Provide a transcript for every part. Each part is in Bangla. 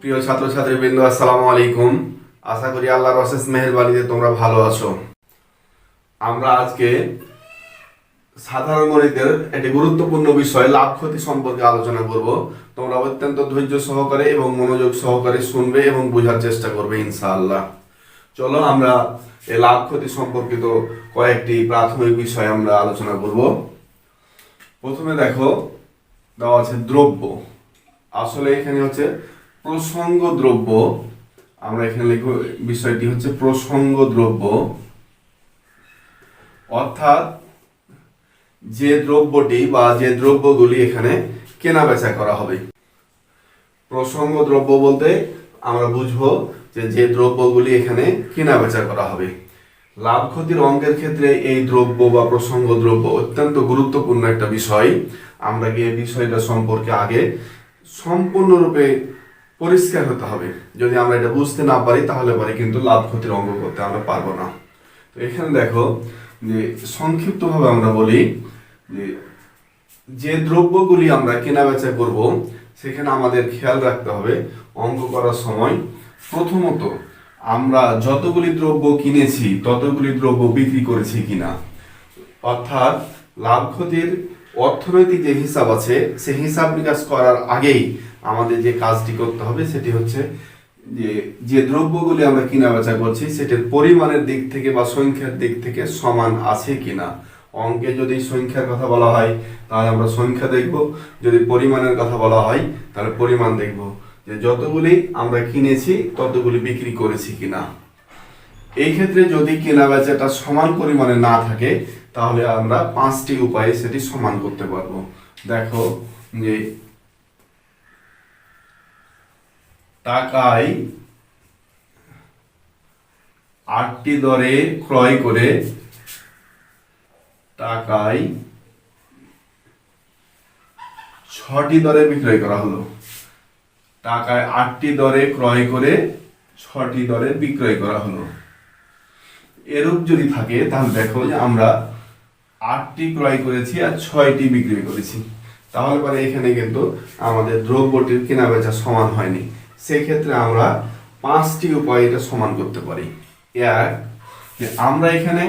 প্রিয় ছাত্রছাত্রীবৃন্দ, আসসালামু আলাইকুম। আশা করি আল্লাহর অশেষ মেহেরবানিতে তোমরা ভালো আছো। আমরা আজকে সাধারণ গণিতের একটি গুরুত্বপূর্ণ বিষয় লাভ ক্ষতি সম্পর্কে আলোচনা করব। তোমরা অত্যন্ত ধৈর্য সহকারে এবং মনোযোগ সহকারে শুনবে এবং বোঝার চেষ্টা করবে ইনশাআল্লাহ। চলো আমরা এই লাভ ক্ষতি সম্পর্কিত কয়েকটি প্রাথমিক বিষয় আমরা আলোচনা করব। প্রথমে দেখো, দেওয়া আছে দ্রব্য। আসলে এখানে হচ্ছে প্রসঙ্গ দ্রব্য। আমরা এখানে লিখব বিষয়টি হচ্ছে প্রসঙ্গ দ্রব্য, অর্থাৎ যে দ্রব্যটি বা যে দ্রব্যগুলি এখানে কেনা বেচা করা হবে। প্রসঙ্গ দ্রব্য বলতে আমরা বুঝবো যে দ্রব্যগুলি এখানে কেনা বেচা করা হবে। লাভ ক্ষতির অঙ্কের ক্ষেত্রে এই দ্রব্য বা প্রসঙ্গ দ্রব্য অত্যন্ত গুরুত্বপূর্ণ একটা বিষয়। আমরা গিয়ে বিষয়টা সম্পর্কে আগে সম্পূর্ণরূপে পরিষ্কার হতে হবে। যদি আমরা এটা বুঝতে না পারি তাহলে পরে কিন্তু লাভ ক্ষতির অঙ্ক করতে আমরা পারবো না। তো এখানে দেখো যে সংক্ষিপ্তভাবে আমরা বলি যে দ্রব্যগুলি আমরা কেনা বেচা করব সেখানে আমাদের খেয়াল রাখতে হবে অঙ্ক করার সময় প্রথমত আমরা যতগুলি দ্রব্য কিনেছি ততগুলি দ্রব্য বিক্রি করেছি কিনা। অর্থাৎ লাভ ক্ষতির অর্থনৈতিক যে হিসাব আছে সেই হিসাব নিকাশ করার আগেই আমাদের যে কাজটি করতে হবে সেটি হচ্ছে যে দ্রব্যগুলি আমরা কিনা বেচা করছি সেটার পরিমাণের দিক থেকে বা সংখ্যার দিক থেকে সমান আছে কিনা। অঙ্কে যদি সংখ্যার কথা বলা হয় তাহলে আমরা সংখ্যা দেখব, যদি পরিমাণের কথা বলা হয় তাহলে পরিমাণ দেখব, যে যতগুলি আমরা কিনেছি ততগুলি বিক্রি করেছি কিনা। এই ক্ষেত্রে যদি কেনা বেচাটা সমান পরিমাণে না থাকে তাহলে আমরা 5টি উপায়ে সেটি সমান করতে পারবো। দেখো যে টাকায় 8টি দরে ক্রয় করে টাকায় 6টি দরে বিক্রয় করা হলো। টাকায় 8টি দরে ক্রয় করে 6টি দরে বিক্রয় করা হলো। এরূপ যদি থাকে তাহলে দেখো যে আমরা 8টি ক্রয় করেছি আর 6টি বিক্রয় করেছি, তাহলে পরে এখানে কিন্তু আমাদের দ্রব্যটির কেনা বেচা সমান হয়নি। সেক্ষেত্রে আমরা 5টি উপায়ে এটা সমান করতে পারি। এক, যে আমরা এখানে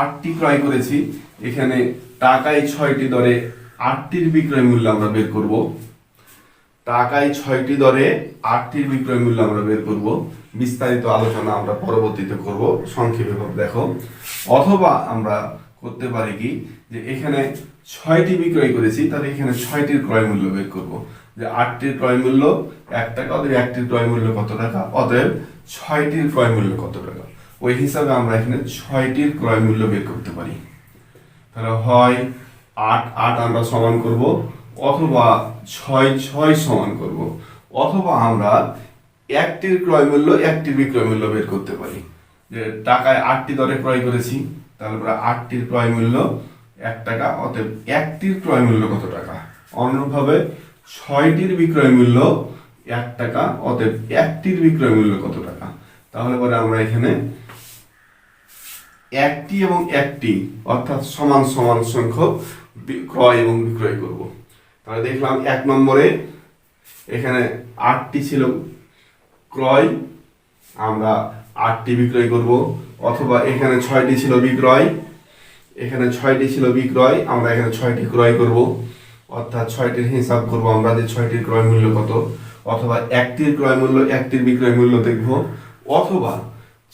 8টি ক্রয় করেছি, এখানে টাকায় 6টি দরে 8টির বিক্রয় মূল্য আমরা বের করব। টাকায় 6টি দরে 8টির বিক্রয় মূল্য আমরা বের করব। বিস্তারিত আলোচনা আমরা পরবর্তীতে করব, সংক্ষেপে দেখো। অথবা আমরা করতে পারি কি, যে এখানে 6টি বিক্রয় করেছি তাহলে এখানে 6টির ক্রয় মূল্য বের করব। যে 8টির ক্রয় মূল্য 1 টাকা, অতএব 1টির ক্রয় মূল্য কত টাকা, অতএব 6টির ক্রয় মূল্য কত টাকা। ওই হিসাবে আমরা এখানে 6টির ক্রয় মূল্য বের করতে পারি। তাহলে হয় 8 আমরা সমান করব, অথবা 6 সমান করব, অথবা আমরা 1টির ক্রয় মূল্য 1টির বিক্রয় মূল্য বের করতে পারি। যে টাকায় 8টি দরে ক্রয় করেছি তাহলে 8টির ক্রয় মূল্য 1 টাকা, অতএব 1টির ক্রয় মূল্য কত টাকা। অনুরূপভাবে 6টির বিক্রয় মূল্য 1 টাকা, অতএব 1টির বিক্রয় মূল্য কত টাকা। তাহলে পরে আমরা এখানে 1টি এবং 1টি অর্থাৎ সমান সমান সংখ্যক ক্রয় এবং বিক্রয় করব। তাহলে দেখলাম 1 নম্বরে এখানে 8টি ছিল ক্রয়, আমরা 8টি বিক্রয় করব, অথবা এখানে 6টি ছিল বিক্রয়, এখানে 6টি ছিল বিক্রয়, আমরা এখানে 6টি ক্রয় করব, অর্থাৎ 6টির হিসাব করব আমরা যে 6টির ক্রয় মূল্য কত, অথবা 1টির ক্রয় মূল্য 1টির বিক্রয় মূল্য দেখব, অথবা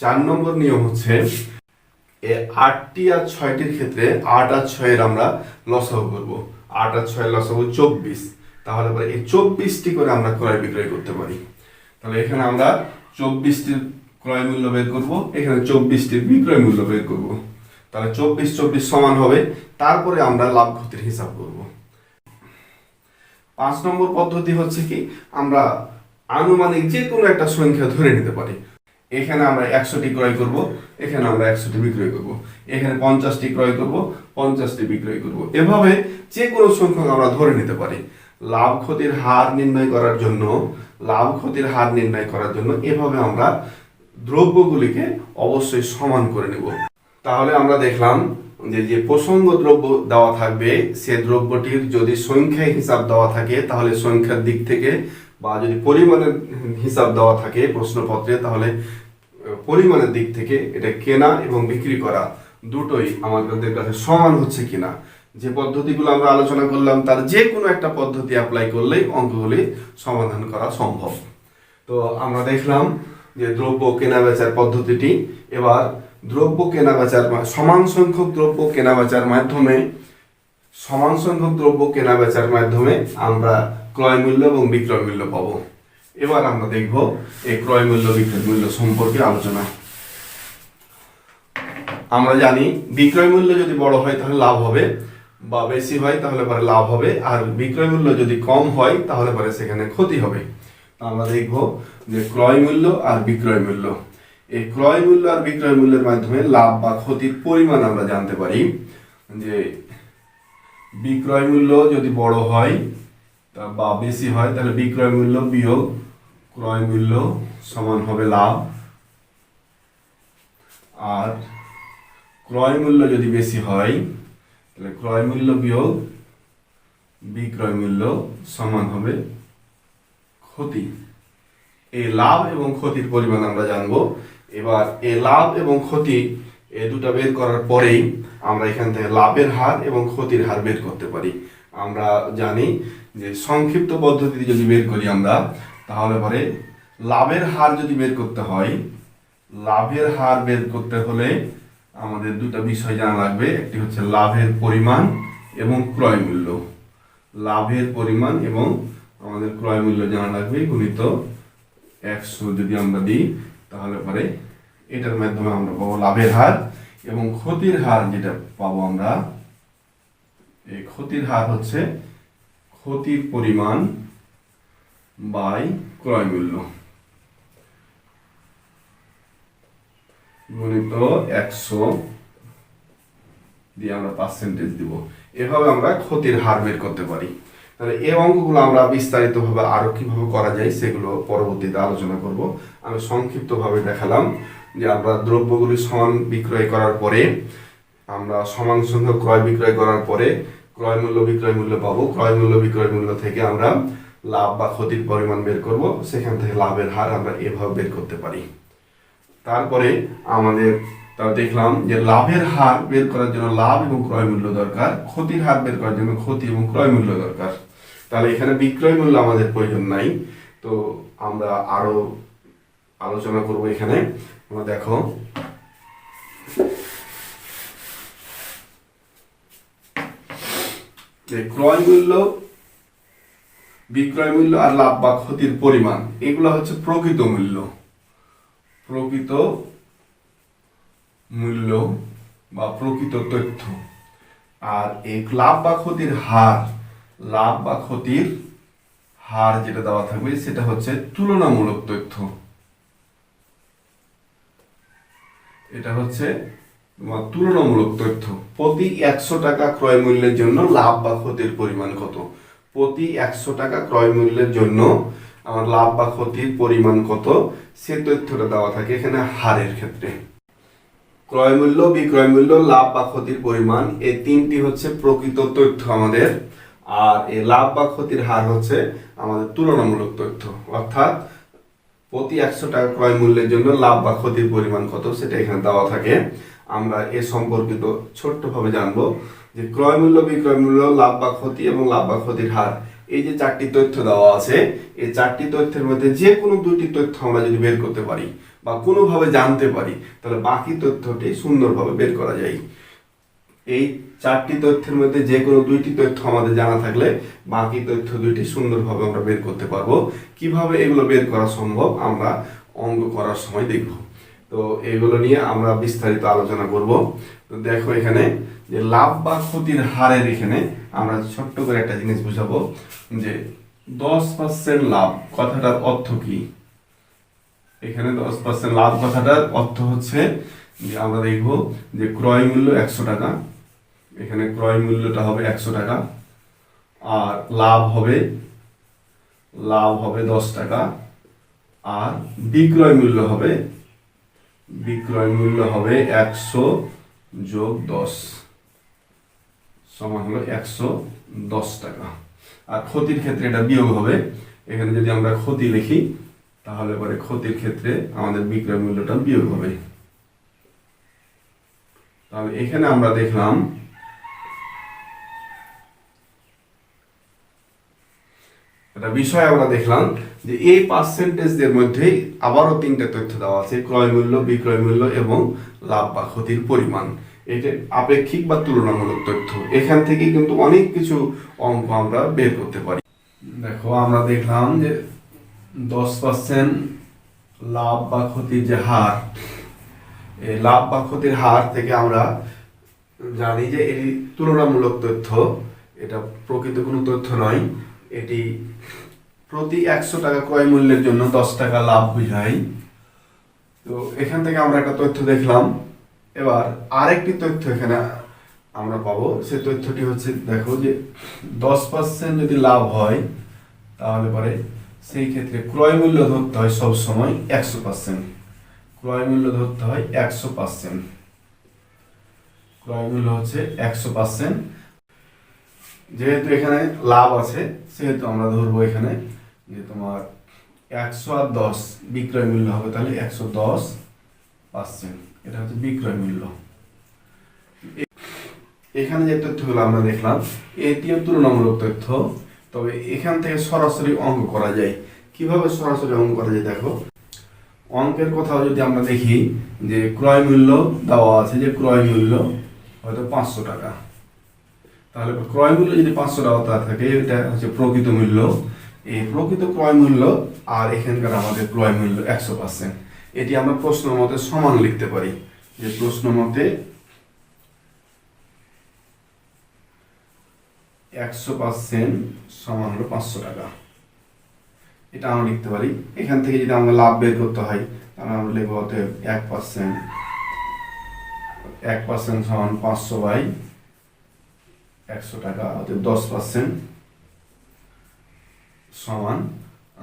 4 নম্বর নিয়ম হচ্ছে 8টি আর 6টির ক্ষেত্রে 8 আর 6 এর আমরা লসাগু করব। 8 আর 6 এর লসাগু 24, তাহলে পরে এই 24টি করে আমরা ক্রয় বিক্রয় করতে পারি। তাহলে এখানে আমরা 24টির ক্রয় মূল্য বের করব, এখানে 24টির বিক্রয় মূল্য বের করব। তাহলে 24 সমান হবে, তারপরে আমরা লাভ ক্ষতির হিসাব করব। 5 নম্বর পদ্ধতি হচ্ছে কি, আমরা আনুমানিক যে কোনো একটা সংখ্যা ধরে নিতে পারি। এখানে আমরা 100টি ক্রয় করব, এখানে আমরা 100টি বিক্রয় করব, এখানে 50টি ক্রয় করব, 50টি বিক্রয় করব। এভাবে যে কোনো সংখ্যক আমরা ধরে নিতে পারি। লাভ ক্ষতির হার নির্ণয় করার জন্য এভাবে আমরা দ্রব্যগুলিকে অবশ্যই সমান করে নেব। তাহলে আমরা দেখলাম যে প্রসঙ্গ দ্রব্য দেওয়া থাকবে সে দ্রব্যটির যদি সংখ্যায় হিসাব দেওয়া থাকে তাহলে সংখ্যার দিক থেকে বা যদি পরিমাণের হিসাব দেওয়া থাকে প্রশ্নপত্রে, তাহলে পরিমাণের দিক থেকে এটা কেনা এবং বিক্রি করা দুটোই আমাদের কাছে সমান হচ্ছে কিনা, যে পদ্ধতিগুলো আমরা আলোচনা করলাম তার যে কোনো একটা পদ্ধতি অ্যাপ্লাই করলেই অঙ্কগুলি সমাধান করা সম্ভব। তো আমরা দেখলাম যে দ্রব্য কেনা বেচার পদ্ধতিটি। এবার দ্রব্য কেনা বেচার সমান সংখ্যক দ্রব্য কেনা বেচার মাধ্যমে আমরা ক্রয় মূল্য এবং বিক্রয় মূল্য পাবো। এবার আমরা দেখব এই ক্রয় মূল্য বিক্রয় মূল্য সম্পর্কে আলোচনা। আমরা জানি বিক্রয় মূল্য যদি বড় হয় তাহলে লাভ হবে, বা বেশি হয় তাহলে পরে লাভ হবে, আর বিক্রয় মূল্য যদি কম হয় তাহলে পরে সেখানে ক্ষতি হবে। আমরা দেখব যে ক্রয় মূল্য আর বিক্রয় মূল্য। এই ক্রয় মূল্য আর বিক্রয় মূল্যের মাধ্যমে লাভ বা ক্ষতির পরিমাণ আমরা জানতে পারি। যে বিক্রয় মূল্য যদি বড় হয় বা বেশি হয় তাহলে বিক্রয় মূল্য বিয়োগ ক্রয় মূল্য সমান হবে লাভ, আর ক্রয় মূল্য যদি বেশি হয় তাহলে ক্রয় মূল্য বিয়োগ বিক্রয় মূল্য সমান হবে ক্ষতি। এই লাভ এবং ক্ষতির পরিমাণ আমরা জানবো। এবার এই লাভ এবং ক্ষতি এই দুটো বের করার পরেই আমরা এখান থেকে লাভের হার এবং ক্ষতির হার বের করতে পারি। আমরা জানি যে সংক্ষিপ্ত পদ্ধতিতে যদি বের করি আমরা, তাহলে পরে লাভের হার যদি বের করতে হয়, লাভের হার বের করতে হলে আমাদের দুটো বিষয় জানা লাগবে। একটি হচ্ছে লাভের পরিমাণ এবং ক্রয় মূল্য। লাভের পরিমাণ এবং আমাদের ক্রয় মূল্য জানা লাগবে, গুণিত 100 যদি আমরা দিই তাহলে পরে এটার মাধ্যমে আমরা পাবো লাভের হার, এবং ক্ষতির হার যেটা পাবো আমরা, এই ক্ষতির হার হচ্ছে ক্ষতির পরিমাণ বাই ক্রয় মূল্য গুণিত 100 দিয়ে আমরা পার্সেন্টেজ দিব। এভাবে আমরা ক্ষতির হার বের করতে পারি। তাহলে এই অঙ্কগুলো আমরা বিস্তারিতভাবে আরো কিভাবে করা যায় সেগুলো পরবর্তীতে আলোচনা করব। আমি সংক্ষিপ্তভাবে দেখালাম যে আমরা দ্রব্যগুলি সমান বিক্রয় করার পরে, আমরা সমান সংখ্যক ক্রয় বিক্রয় করার পরে ক্রয় মূল্য বিক্রয় মূল্য পাবো। ক্রয় মূল্য বিক্রয় মূল্য থেকে আমরা লাভ বা ক্ষতির পরিমাণ বের করব, সেখান থেকে লাভের হার আমরা এভাবে বের করতে পারি। তারপরে আমাদের দেখলাম যে লাভের হার বের করার জন্য লাভ এবং ক্রয় মূল্য দরকার, ক্ষতির হার বের করার জন্য ক্ষতি এবং ক্রয় মূল্য দরকার। তাহলে এখানে বিক্রয় মূল্য আমাদের প্রয়োজন নাই, তো আমরা আরো আলোচনা করব এখানে। আমরা দেখো যে ক্রয় মূল্য বিক্রয় মূল্য আর লাভ বা ক্ষতির পরিমাণ, এগুলো হচ্ছে প্রকৃত মূল্য। প্রকৃত মূল্য বা প্রকৃত তথ্য। আর এই লাভ বা ক্ষতির হার, লাভ বা ক্ষতির হার যেটা দেওয়া থাকবে সেটা হচ্ছে তুলনামূলক তথ্য। এটা হচ্ছে তুলনামূলক তথ্য। প্রতি 100 টাকা ক্রয় মূল্যের জন্য লাভ বা ক্ষতির পরিমাণ কত, প্রতি 100 টাকা ক্রয় মূল্যের জন্য আমার লাভ বা ক্ষতির পরিমাণ কত, সে তথ্যটা দেওয়া থাকে এখানে হারের ক্ষেত্রে। ক্রয় মূল্য বিক্রয় মূল্য লাভ বা ক্ষতির পরিমাণ, এই তিনটি হচ্ছে প্রকৃত তথ্য আমাদের, আর এই লাভ বা ক্ষতির হার হচ্ছে আমাদের তুলনামূলক তথ্য। অর্থাৎ প্রতি 100 টাকা ক্রয় মূল্যের জন্য লাভ বা ক্ষতির পরিমাণ কত সেটা এখানে দেওয়া থাকে। আমরা এ সম্পর্কিত ছোট্টভাবে জানবো যে ক্রয় মূল্য বিক্রয় মূল্য লাভ বা ক্ষতি এবং লাভ বা ক্ষতির হার, এই যে চারটি তথ্য দেওয়া আছে, এই চারটি তথ্যের মধ্যে যে কোনো দুইটি তথ্য আমরা যদি বের করতে পারি বা কোনোভাবে জানতে পারি, তাহলে বাকি তথ্যটি সুন্দরভাবে বের করা যায়। এই চারটি তথ্যের মধ্যে যে কোনো দুইটি তথ্য আমাদের জানা থাকলে বাকি তথ্য দুইটি সুন্দরভাবে আমরা বের করতে পারবো। কিভাবে এগুলো বের করা সম্ভব আমরা অঙ্ক করার সময় দেখব। তো এগুলো নিয়ে আমরা বিস্তারিত আলোচনা করব। তো দেখো এখানে যে লাভ বা ক্ষতির হারের এখানে আমরা ছোট্ট করে একটা জিনিস বুঝাবো যে 10% লাভ কথাটার অর্থ কি। এখানে 10% লাভ কথাটার অর্থ হচ্ছে যে আমরা দেখব যে ক্রয় মূল্য 100 টাকা, এখানে ক্রয় মূল্যটা হবে 100 টাকা, আর লাভ হবে 10 টাকা, আর বিক্রয় মূল্য হবে 100 যোগ 10 সমান হলো 110 টাকা। আর ক্ষতির ক্ষেত্রে এটা বিয়োগ হবে এখানে যদি আমরা ক্ষতি লিখি তাহলে পরে ক্ষতির ক্ষেত্রে আমাদের বিক্রয় মূল্যটা বিয়োগ হবে। তাহলে এখানে আমরা দেখলাম একটা বিষয় আমরা দেখলাম যে এই পার্সেন্টেজদের মধ্যেই আবারও তিনটা তথ্য দেওয়া আছে, ক্রয় মূল্য, বিক্রয় মূল্য এবং লাভ বা ক্ষতির পরিমাণ। এটা আপেক্ষিক বা তুলনামূলক তথ্য। এখান থেকে কিন্তু অনেক কিছু অঙ্ক আমরা বের করতে পারি। দেখো আমরা দেখলাম যে 10% লাভ বা ক্ষতির যে হার, এই লাভ বা ক্ষতির হার থেকে আমরা জানি যে এটি তুলনামূলক তথ্য, এটা প্রকৃত কোনো তথ্য নয়। এটি প্রতি 100 টাকা ক্রয় মূল্যের জন্য 10 টাকা লাভ বোঝায়। তো এখান থেকে আমরা একটা তথ্য দেখলাম। এবার আরেকটি তথ্য এখানে আমরা পাবো, সেই তথ্যটি হচ্ছে দেখো যে 10% যদি লাভ হয় তাহলে পরে সেই ক্ষেত্রে ক্রয় মূল্য ধরতে হয় সবসময় 100%। ক্রয় মূল্য ধরতে হয় 100%। ক্রয় মূল্য হচ্ছে 100%। যেহেতু এখানে লাভ আছে সেহেতু আমরা ধরবো এখানে যে তোমার 100 আর 10 বিক্রয় মূল্য হবে, তাহলে 110%। এটা হচ্ছে বিক্রয় মূল্য। এখানে যে তথ্যগুলো আমরা দেখলাম এটিও তুলনামূলক তথ্য, তবে এখান থেকে সরাসরি অঙ্ক করা যায়। কিভাবে সরাসরি অঙ্ক করা যায় দেখো, অঙ্কের কোথাও যদি আমরা দেখি যে ক্রয় মূল্য দেওয়া আছে, যে ক্রয় মূল্য হয়তো 500 টাকা, তাহলে ক্রয় মূল্য যদি 500 টাকা থাকে এটা হচ্ছে প্রকৃত মূল্য। এই প্রকৃত ক্রয় মূল্য আর এখানকার আমাদের ক্রয় মূল্য 100%। এটি আমরা প্রশ্ন মতে সমান লিখতে পারি, যে প্রশ্ন মতে 100% সমান হলো 500 টাকা, এটা আমরা লিখতে পারি। এখান থেকে যদি আমরা লাভ বের করতে হয় তাহলে আমরা লিখবো অতএব 1% সমান 500/100 টাকা, অতএব 10% সমান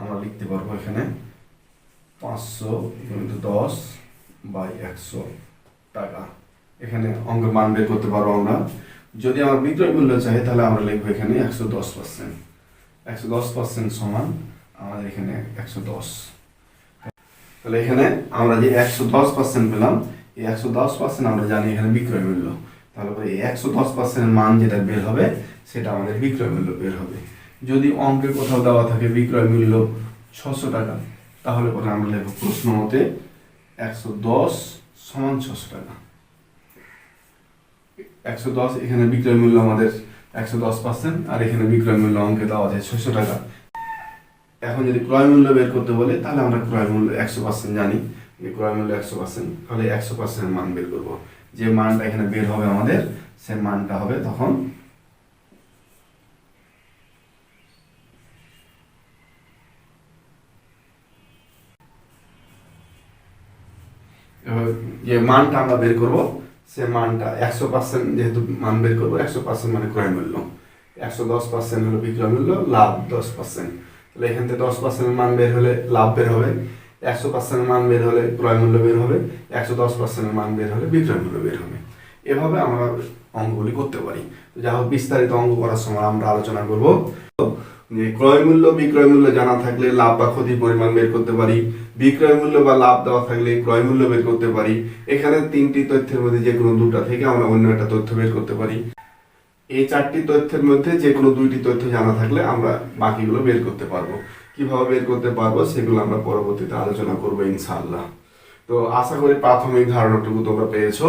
আমরা লিখতে পারবো এখানে 500×10/100 টাকা। এখানে অঙ্কের মান বের করতে পারবো আমরা। যদি আমার বিক্রয় মূল্য চাই তাহলে আমরা লিখবো এখানে 110%। 110% সমান আমাদের এখানে 110। তাহলে এখানে আমরা যে 110% পেলাম, এই 110% আমরা জানি এখানে বিক্রয় মূল্য। তাহলে এই 110% মান যেটা বের হবে সেটা আমাদের বিক্রয় মূল্য বের হবে। যদি অঙ্কে কোথাও দেওয়া থাকে বিক্রয় মূল্য 600 টাকা, তাহলে পরে আমরা লিখব প্রশ্ন মতে 110 সমান 600 টাকা। 110 এখানে বিক্রয় মূল্য আমাদের 110%, আর এখানে বিক্রয় মূল্য অঙ্কে দেওয়া আছে 600 টাকা। এখন যদি ক্রয় মূল্য বের করতে বলে তাহলে আমরা ক্রয় মূল্য 100% জানি, যে ক্রয় মূল্য 100%, তাহলে 100% মান বের করব। যে মানটা এখানে বের হবে আমাদের, সে মানটা হবে তখন যে মানটা আমরা বের করব সে মানটা 100%, যেহেতু মান বের করবো 100% মানে ক্রয় মূল্য, 110% হলো বিক্রয় মূল্য, লাভ 10%। তাহলে এখান থেকে 10% মান বের হলে লাভ বের হবে, 100% মান বের হলে ক্রয় মূল্য বের হবে, 110% মান বের হলে বিক্রয় মূল্য বের হবে। এভাবে আমরা অঙ্কগুলি করতে পারি। যা হোক, বিস্তারিত অঙ্ক করার সময় আমরা আলোচনা করব যে ক্রয় মূল্য বিক্রয় মূল্য জানা থাকলে লাভ বা ক্ষতির পরিমাণ বের করতে পারি, বিক্রয় মূল্য বা লাভ দেওয়া থাকলে ক্রয় মূল্য বের করতে পারি। এখানে 3টি তথ্যের মধ্যে যে কোনো 2টা থেকে আমরা অন্য একটা তথ্য বের করতে পারি। এই 4টি তথ্যের মধ্যে যে কোনো 2টি তথ্য জানা থাকলে আমরা বাকিগুলো বের করতে পারবো। কিভাবে বের করতে পারবো সেগুলো আমরা পরবর্তীতে আলোচনা করবো ইনশাআল্লাহ। তো আশা করি প্রাথমিক ধারণাটুকু তোমরা পেয়েছো।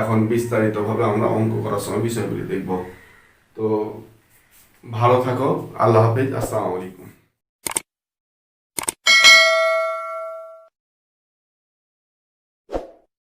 এখন বিস্তারিতভাবে আমরা অঙ্ক করার সময় বিষয়গুলি দেখব। তো ভালো থাকো, আল্লাহ হাফেজ, আসসালামু আলাইকুম।